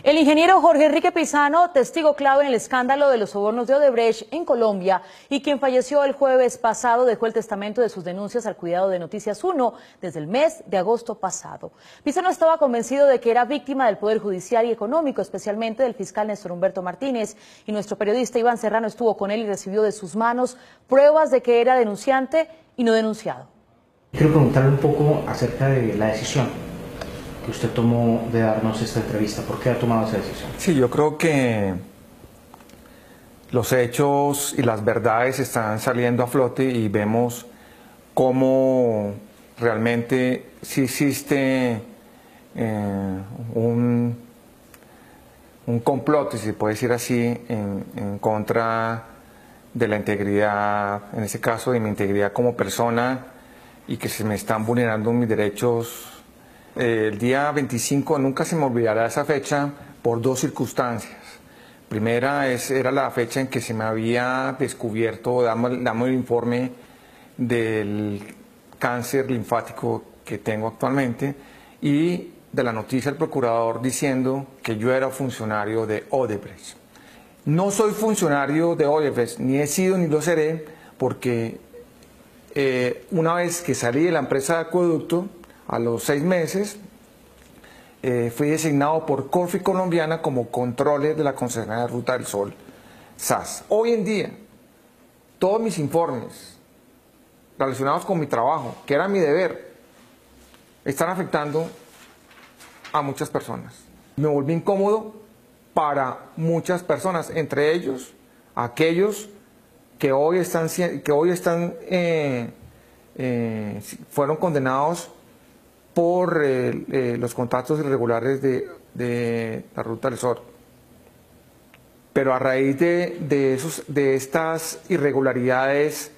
El ingeniero Jorge Enrique Pizano, testigo clave en el escándalo de los sobornos de Odebrecht en Colombia y quien falleció el jueves pasado, dejó el testamento de sus denuncias al cuidado de Noticias 1 desde el mes de agosto pasado. Pizano estaba convencido de que era víctima del Poder Judicial y Económico, especialmente del fiscal Néstor Humberto Martínez, y nuestro periodista Iván Serrano estuvo con él y recibió de sus manos pruebas de que era denunciante y no denunciado. Quiero preguntarle un poco acerca de la decisión que usted tomó de darnos esta entrevista. ¿Por qué ha tomado esa decisión? Sí, yo creo que los hechos y las verdades están saliendo a flote y vemos cómo realmente sí existe un complot, si se puede decir así, en contra de la integridad, en este caso de mi integridad como persona, y que se me están vulnerando mis derechos. El día 25, nunca se me olvidará esa fecha por dos circunstancias. Primera era la fecha en que se me había descubierto, damos el informe del cáncer linfático que tengo actualmente, y de la noticia del procurador diciendo que yo era funcionario de Odebrecht. No soy funcionario de Odebrecht, ni he sido ni lo seré, porque una vez que salí de la empresa de acueducto, a los 6 meses, fui designado por Corfi Colombiana como controller de la concesionaria Ruta del Sol, SAS. Hoy en día, todos mis informes relacionados con mi trabajo, que era mi deber, están afectando a muchas personas. Me volví incómodo para muchas personas, entre ellos aquellos que hoy fueron condenados por los contratos irregulares de la Ruta del Sol. Pero a raíz de estas irregularidades,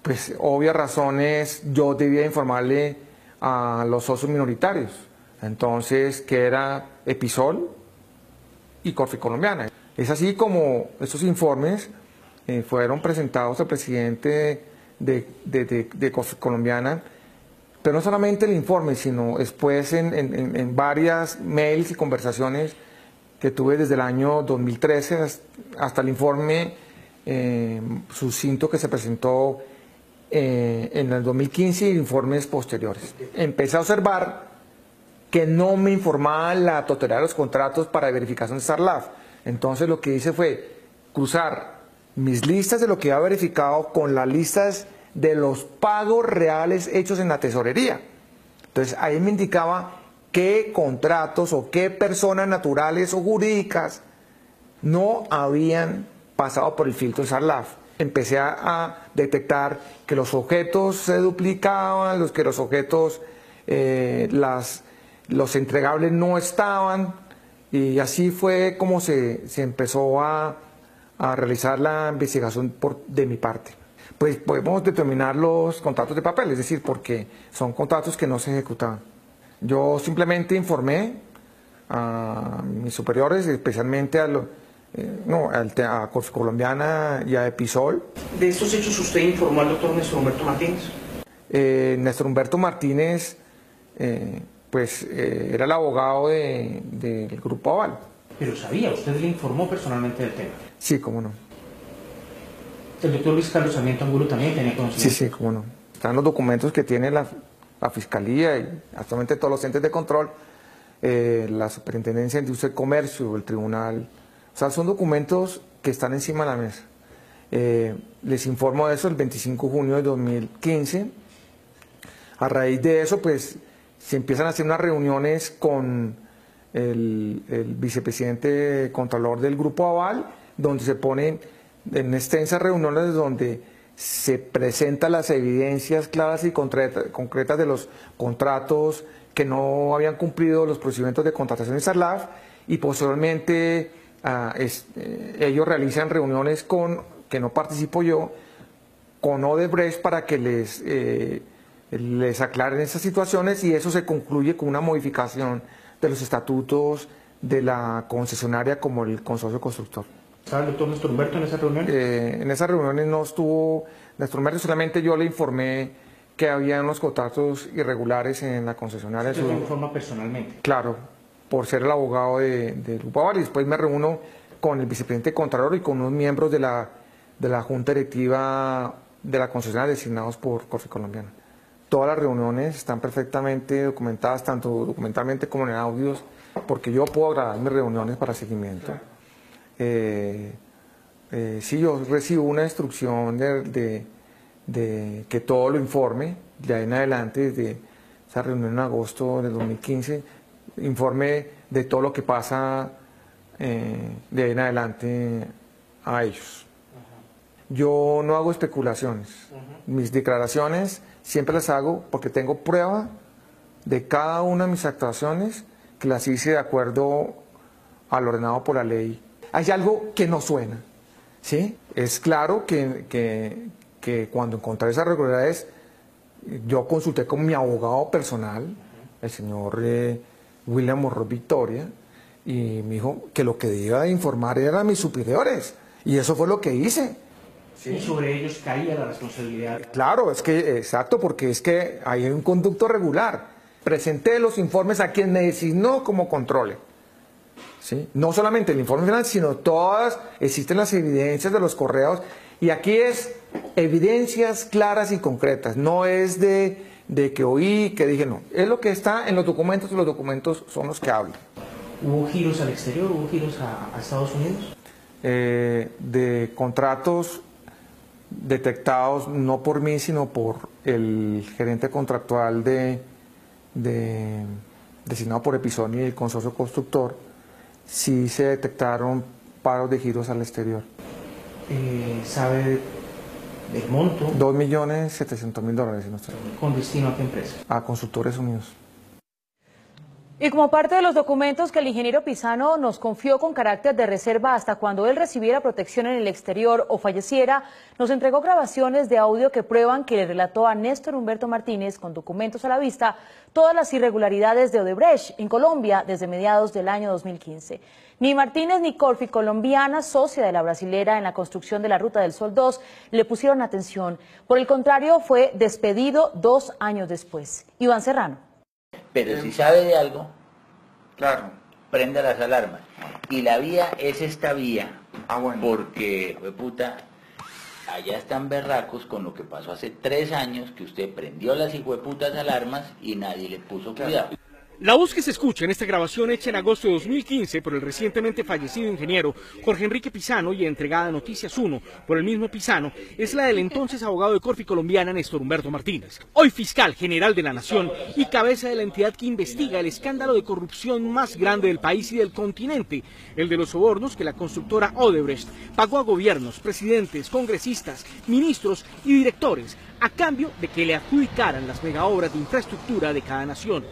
pues obvias razones, yo debía informarle a los socios minoritarios, entonces, que era Episol y Corfi Colombiana. Es así como estos informes fueron presentados al presidente de Corfi Colombiana, pero no solamente el informe, sino después en varias mails y conversaciones que tuve desde el año 2013 hasta el informe sucinto que se presentó en el 2015 y informes posteriores. Empecé a observar que no me informaban la totalidad de los contratos para verificación de SARLAF. Entonces lo que hice fue cruzar mis listas de lo que había verificado con las listas de los pagos reales hechos en la tesorería. Entonces ahí me indicaba qué contratos o qué personas naturales o jurídicas no habían pasado por el filtro de SARLAF. Empecé a detectar que los objetos se duplicaban, que los objetos, los entregables no estaban, y así fue como se empezó a realizar la investigación de mi parte. Pues podemos determinar los contratos de papel, es decir, porque son contratos que no se ejecutaban. Yo simplemente informé a mis superiores, especialmente a Corfi Colombiana y a Episol. ¿De estos hechos usted informó al doctor Néstor Humberto Martínez? Néstor Humberto Martínez era el abogado del Grupo Aval. Pero sabía, usted le informó personalmente del tema. Sí, cómo no. ¿El doctor Luis Carlos Sarmiento Angulo también tenía conocimiento? Sí, cómo no. Están los documentos que tiene la Fiscalía y actualmente todos los entes de control, la Superintendencia de Industria y Comercio, el Tribunal. O sea, son documentos que están encima de la mesa. Les informo de eso el 25 de junio de 2015. A raíz de eso, pues, se empiezan a hacer unas reuniones con el vicepresidente contralor del Grupo Aval, donde se ponen en extensas reuniones donde se presentan las evidencias claras y concretas de los contratos que no habían cumplido los procedimientos de contratación de SARLAF, y posteriormente ellos realizan reuniones que no participo yo, con Odebrecht para que les aclaren esas situaciones, y eso se concluye con una modificación de los estatutos de la concesionaria como el consorcio constructor. ¿Estaba el doctor Néstor Humberto en esas reuniones? En esas reuniones no estuvo Néstor Humberto, solamente yo le informé que había unos contratos irregulares en la concesionaria. ¿Usted lo informa personalmente? Claro, por ser el abogado de Grupo Aval, y después me reúno con el vicepresidente Contralor y con unos miembros de la Junta Directiva de la concesionaria designados por Corfi Colombiana. Todas las reuniones están perfectamente documentadas, tanto documentalmente como en audios, porque yo puedo grabar mis reuniones para seguimiento. Sí, yo recibo una instrucción de que todo lo informe, de ahí en adelante, desde esa reunión en agosto del 2015, informe de todo lo que pasa de ahí en adelante a ellos. Yo no hago especulaciones. Mis declaraciones siempre las hago porque tengo prueba de cada una de mis actuaciones que las hice de acuerdo a lo ordenado por la ley. Hay algo que no suena, ¿sí? Es claro que cuando encontré esas irregularidades, yo consulté con mi abogado personal, el señor William Morro Victoria, y me dijo que lo que debía de informar eran mis superiores, y eso fue lo que hice. ¿Sí? Y sobre ellos caía la responsabilidad. Claro, es que, exacto, porque es que hay un conducto regular. Presenté los informes a quien me designó como controle. ¿Sí? No solamente el informe final, sino todas, existen las evidencias de los correos, y aquí es evidencias claras y concretas, no es de que oí, que dije, no, es lo que está en los documentos, y los documentos son los que hablan. ¿Hubo giros al exterior, hubo giros a Estados Unidos? De contratos detectados no por mí, sino por el gerente contractual designado por Episoni y el consorcio constructor, sí se detectaron pagos de giros al exterior. ¿Sabe del monto? $2.700.000. Si no estoy... ¿Con destino a qué empresa? A Consultores Unidos. Y como parte de los documentos que el ingeniero Pisano nos confió con carácter de reserva hasta cuando él recibiera protección en el exterior o falleciera, nos entregó grabaciones de audio que prueban que le relató a Néstor Humberto Martínez, con documentos a la vista, todas las irregularidades de Odebrecht en Colombia desde mediados del año 2015. Ni Martínez ni Corfi Colombiana, socia de la brasilera en la construcción de la Ruta del Sol 2, le pusieron atención. Por el contrario, fue despedido 2 años después. Iván Serrano. Pero si sabe de algo, Claro. prenda las alarmas. Y la vía es esta vía, Bueno. porque, puta, allá están berracos con lo que pasó hace 3 años, que usted prendió las hijueputas alarmas y nadie le puso cuidado. La voz que se escucha en esta grabación hecha en agosto de 2015 por el recientemente fallecido ingeniero Jorge Enrique Pisano y entregada a Noticias 1 por el mismo Pisano es la del entonces abogado de Corfi Colombiana Néstor Humberto Martínez, hoy fiscal general de la Nación y cabeza de la entidad que investiga el escándalo de corrupción más grande del país y del continente, el de los sobornos que la constructora Odebrecht pagó a gobiernos, presidentes, congresistas, ministros y directores a cambio de que le adjudicaran las megaobras de infraestructura de cada nación.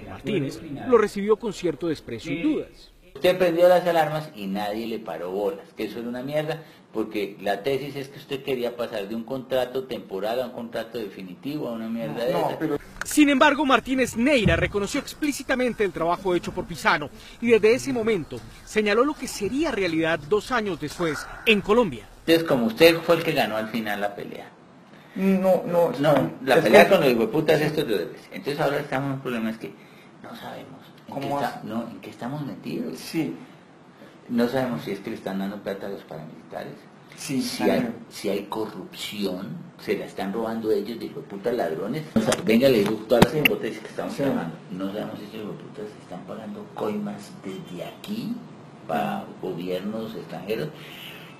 Martínez lo recibió con cierto desprecio y dudas. Usted prendió las alarmas y nadie le paró bolas, que eso era una mierda, porque la tesis es que usted quería pasar de un contrato temporal a un contrato definitivo, a una mierda de esa. Sin embargo, Martínez Neira reconoció explícitamente el trabajo hecho por Pisano y desde ese momento señaló lo que sería realidad 2 años después en Colombia. Entonces, como usted fue el que ganó al final la pelea. No, La pelea con los hijueputas estos de Odebrecht. Entonces ahora estamos en un problema, es que no sabemos en qué estamos metidos. Sí. No sabemos si es que le están dando plata a los paramilitares. Sí, si hay corrupción, se la están robando ellos de hijueputas ladrones. Venga, le digo todas las hipótesis que estamos hablando. No sabemos si esos hijueputas están pagando coimas desde aquí para gobiernos extranjeros.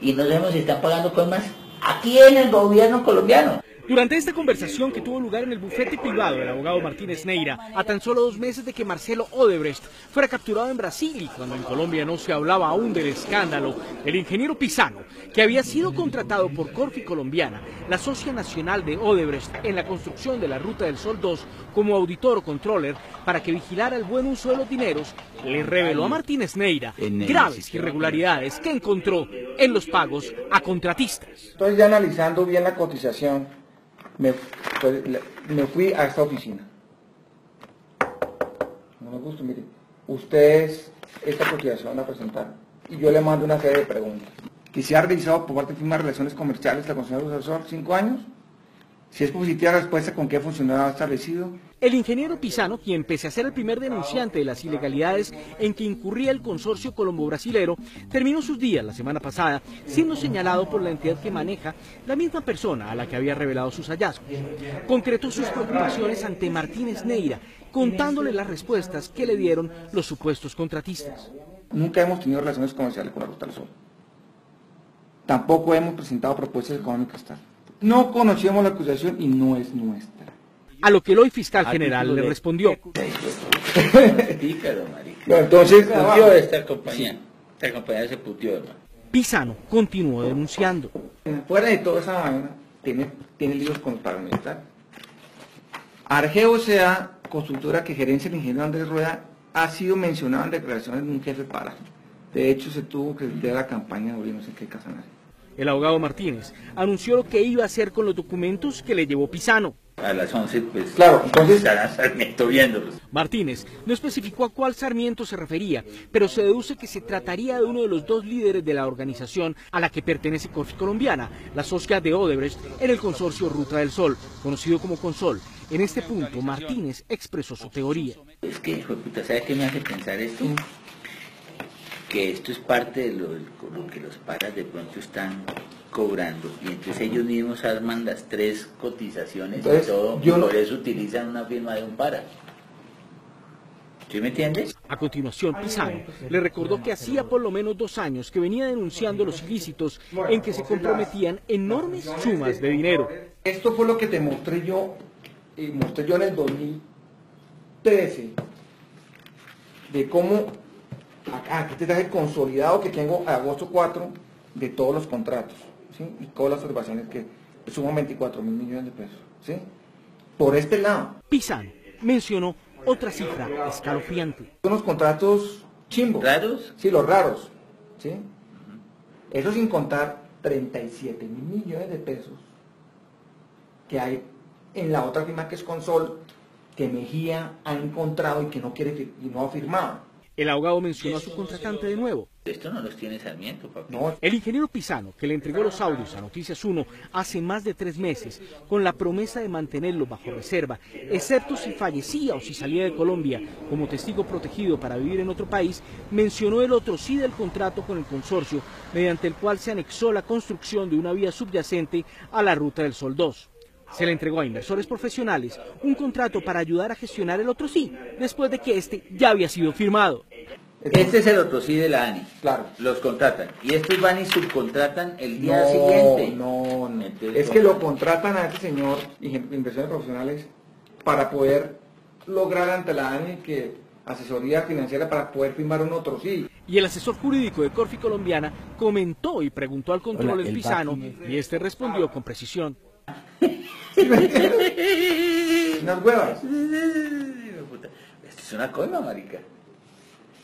Y no sabemos si están pagando coimas aquí en el gobierno colombiano. Durante esta conversación que tuvo lugar en el bufete privado del abogado Martínez Neira, a tan solo 2 meses de que Marcelo Odebrecht fuera capturado en Brasil y cuando en Colombia no se hablaba aún del escándalo, el ingeniero Pisano, que había sido contratado por Corfi Colombiana, la socia nacional de Odebrecht en la construcción de la Ruta del Sol 2, como auditor o controller para que vigilara el buen uso de los dineros, le reveló a Martínez Neira graves irregularidades que encontró en los pagos a contratistas. Entonces, ya analizando bien la cotización, me fui a esta oficina. No me gusta, mire, ustedes esta cotización la presentaron y yo le mando una serie de preguntas. Que se ha realizado por parte de firmas de relaciones comerciales la concesión de asesor 5 años, Si es positiva la respuesta, ¿con qué funcionario ha establecido? El ingeniero Pisano, quien pese a ser el primer denunciante de las ilegalidades en que incurría el consorcio colombo-brasilero, terminó sus días la semana pasada siendo señalado por la entidad que maneja la misma persona a la que había revelado sus hallazgos. Concretó sus preocupaciones ante Martínez Neira, contándole las respuestas que le dieron los supuestos contratistas. Nunca hemos tenido relaciones comerciales con la Ruta del Sol. Tampoco hemos presentado propuestas económicas tal. No conocíamos la acusación y no es nuestra. A lo que el hoy fiscal general le respondió. Pícaro, marica. No, entonces, Putió de esta compañía. Esta compañía se putió, hermano. Pisano continuó denunciando. fuera de toda esa vaina, tiene líos con los paramilitares. Argeo sea constructora que gerencia el ingeniero Andrés Rueda, ha sido mencionado en declaraciones de un jefe para. De hecho, se tuvo que desviar la campaña de no sé qué casa nadie. El abogado Martínez anunció lo que iba a hacer con los documentos que le llevó Pisano. A las 11, pues, Claro, entonces estará Sarmiento viéndolos. Martínez no especificó a cuál Sarmiento se refería, pero se deduce que se trataría de uno de los dos líderes de la organización a la que pertenece Corfi Colombiana, la socia de Odebrecht en el consorcio Ruta del Sol, conocido como Consol. En este punto, Martínez expresó su teoría. Es que, hijo de puta, ¿sabe qué me hace pensar esto? Que esto es parte de lo que los paras de pronto están cobrando, y entonces ellos mismos arman las 3 cotizaciones entonces, y todo, y por eso utilizan una firma de un para. ¿Sí me entiendes? A continuación, Pisano le recordó que hacía por lo menos 2 años que venía denunciando los ilícitos en que se comprometían enormes sumas de dinero. esto fue lo que te mostré yo en el 2013, de cómo, aquí te traje consolidado que tengo a agosto 4 de todos los contratos, ¿sí? Y todas las observaciones que suman 24.000 millones de pesos, ¿sí? Por este lado. Pisano mencionó otra cifra escalofriante. Son los contratos chimbos. ¿Raros? Sí, los raros, ¿sí? Eso sin contar 37.000 millones de pesos que hay en la otra firma que es Consol, que Mejía ha encontrado y que no quiere y no ha firmado. El abogado mencionó a su contratante de nuevo. Esto no los tiene Sarmiento, papi. No, El ingeniero Pisano, que le entregó los audios a Noticias 1 hace más de 3 meses, con la promesa de mantenerlo bajo reserva, excepto si fallecía o si salía de Colombia como testigo protegido para vivir en otro país, mencionó el otro sí del contrato con el consorcio, mediante el cual se anexó la construcción de una vía subyacente a la Ruta del Sol 2. Se le entregó a inversores profesionales un contrato para ayudar a gestionar el otro sí, después de que este ya había sido firmado. Este es el otro sí de la ANI. Claro. Los contratan. Y estos van y subcontratan el día siguiente. No. Entonces, Es que lo contratan a este señor, inversiones profesionales, para poder lograr ante la ANI que asesoría financiera para poder firmar un otro sí. Y el asesor jurídico de Corfi Colombiana comentó y preguntó al control del Pisano, y este respondió con precisión. Unas huevas. Esto es una coima, marica.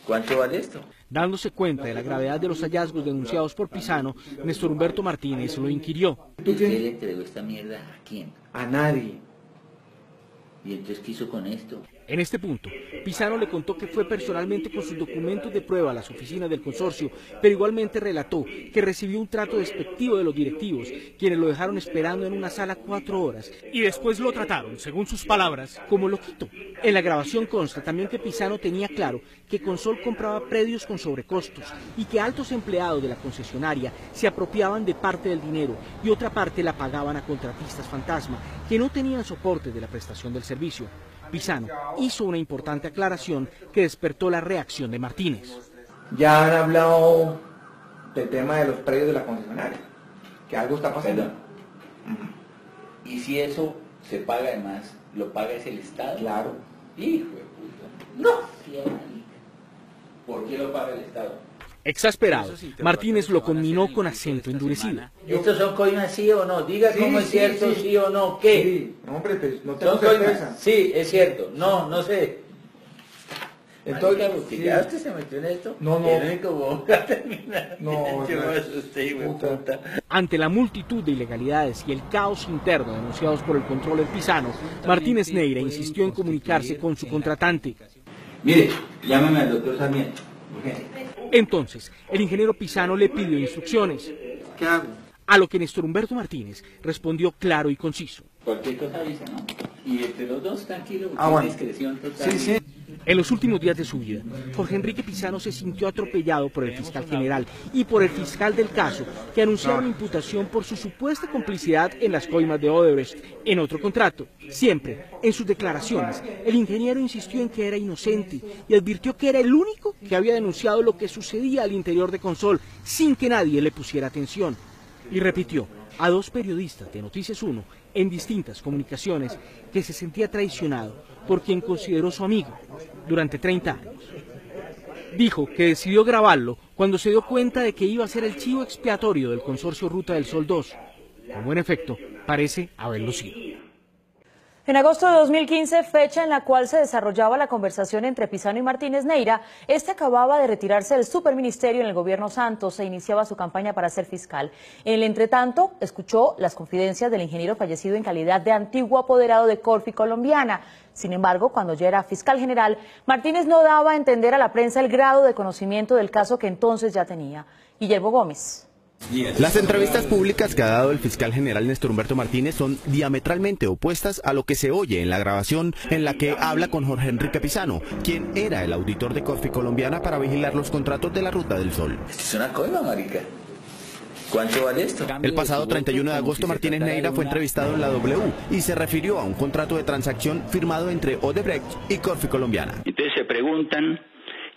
¿Cuánto vale esto? Dándose cuenta de la gravedad de los hallazgos denunciados por Pisano, Néstor Humberto Martínez lo inquirió. ¿Usted le entregó esta mierda a quién? A nadie. ¿Y entonces qué hizo con esto? En este punto, Pisano le contó que fue personalmente con sus documentos de prueba a las oficinas del consorcio, pero igualmente relató que recibió un trato despectivo de los directivos, quienes lo dejaron esperando en una sala 4 horas y después lo trataron, según sus palabras, como loquito. En la grabación consta también que Pisano tenía claro que Consol compraba predios con sobrecostos y que altos empleados de la concesionaria se apropiaban de parte del dinero y otra parte la pagaban a contratistas fantasma que no tenían soporte de la prestación del servicio. Pisano hizo una importante aclaración que despertó la reacción de Martínez. Ya han hablado del tema de los predios de la concesionaria, que algo está pasando. Y si eso se paga además, ¿lo paga es el Estado? Claro. Hijo de puta. No. ¿Por qué lo paga el Estado? Exasperado, Martínez lo conminó con acento endurecido. ¿Estos son coimas sí o no? Diga Sí, cómo es sí, cierto, sí. sí o no, ¿qué? Sí, hombre, pues no tengo ¿Son coimas? certeza. Sí, es cierto. No, no sé. Entonces, Marica, sí. ¿ya usted se metió en esto? No, no. El único bobo que va a terminar. No, Yo no. me asusté, güey, Puta. puta. Ante la multitud de ilegalidades y el caos interno denunciados por el control del Pisano, Martínez Neira insistió en comunicarse con su contratante. Mire, llámame al doctor Sarmiento. Urgente. Entonces, el ingeniero Pisano le pidió instrucciones, ¿Qué hago? a lo que Néstor Humberto Martínez respondió claro y conciso. Cualquier cosa avisa, ¿no? Y entre los dos, tranquilo, bueno. discreción total. Sí, sí. En los últimos días de su vida, Jorge Enrique Pizano se sintió atropellado por el fiscal general y por el fiscal del caso, que anunciaron imputación por su supuesta complicidad en las coimas de Odebrecht en otro contrato. Siempre, en sus declaraciones, el ingeniero insistió en que era inocente y advirtió que era el único que había denunciado lo que sucedía al interior de Consol sin que nadie le pusiera atención. Y repitió a 2 periodistas de Noticias 1 en distintas comunicaciones que se sentía traicionado por quien consideró su amigo durante 30 años. Dijo que decidió grabarlo cuando se dio cuenta de que iba a ser el chivo expiatorio del consorcio Ruta del Sol 2, como en efecto parece haberlo sido. En agosto de 2015, fecha en la cual se desarrollaba la conversación entre Pizano y Martínez Neira, este acababa de retirarse del superministerio en el gobierno Santos e iniciaba su campaña para ser fiscal. En el entretanto, escuchó las confidencias del ingeniero fallecido en calidad de antiguo apoderado de Corfi Colombiana. Sin embargo, cuando ya era fiscal general, Martínez no daba a entender a la prensa el grado de conocimiento del caso que entonces ya tenía. Guillermo Gómez. Las entrevistas públicas que ha dado el fiscal general Néstor Humberto Martínez son diametralmente opuestas a lo que se oye en la grabación en la que habla con Jorge Enrique Pizano, quien era el auditor de Corfi Colombiana para vigilar los contratos de la Ruta del Sol. Es una coima, marica. ¿Cuánto vale esto? El pasado 31 de agosto Martínez Neira fue entrevistado en la W y se refirió a un contrato de transacción firmado entre Odebrecht y Corfi Colombiana. Entonces se preguntan,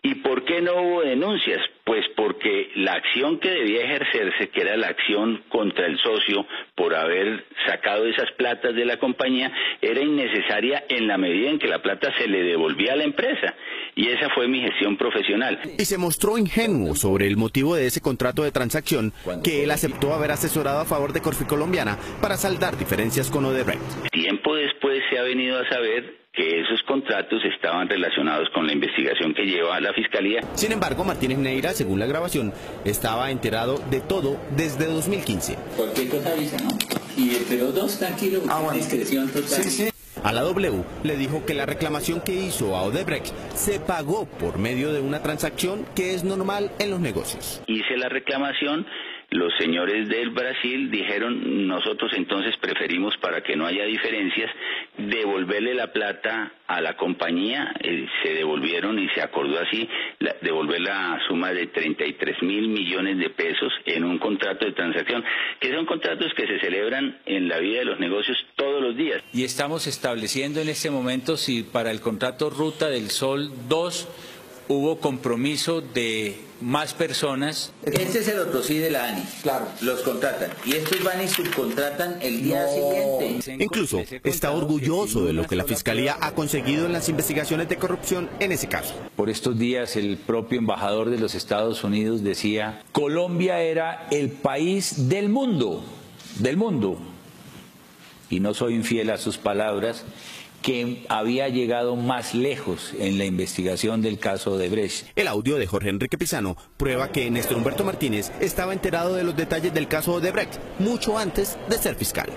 ¿y por qué no hubo denuncias? Pues porque la acción que debía ejercerse, que era la acción contra el socio por haber sacado esas platas de la compañía, era innecesaria en la medida en que la plata se le devolvía a la empresa. Y esa fue mi gestión profesional. Y se mostró ingenuo sobre el motivo de ese contrato de transacción que él aceptó haber asesorado a favor de Corfi Colombiana para saldar diferencias con Odebrecht. Tiempo después se ha venido a saber que esos contratos estaban relacionados con la investigación que lleva la Fiscalía. Sin embargo, Martínez Neira, según la grabación, estaba enterado de todo desde 2015. Cualquier cosa avisa, ¿no? Y entre los dos, tranquilo, bueno. discreción total. Sí, sí. A la W le dijo que la reclamación que hizo a Odebrecht se pagó por medio de una transacción que es normal en los negocios. Hice la reclamación. Los señores del Brasil dijeron, nosotros entonces preferimos, para que no haya diferencias, devolverle la plata a la compañía. Se devolvieron y se acordó así devolver la suma de 33.000 millones de pesos en un contrato de transacción, que son contratos que se celebran en la vida de los negocios todos los días. Y estamos estableciendo en este momento si para el contrato Ruta del Sol 2 hubo compromiso de más personas. Este es el otro, sí, de la ANI. Claro. Los contratan. Y estos van y subcontratan el día siguiente. Incluso está orgulloso de lo que la Fiscalía ha conseguido en las investigaciones de corrupción en ese caso. Por estos días el propio embajador de los Estados Unidos decía, Colombia era el país del mundo, y no soy infiel a sus palabras, que había llegado más lejos en la investigación del caso de Odebrecht. El audio de Jorge Enrique Pizano prueba que Néstor Humberto Martínez estaba enterado de los detalles del caso Odebrecht mucho antes de ser fiscal.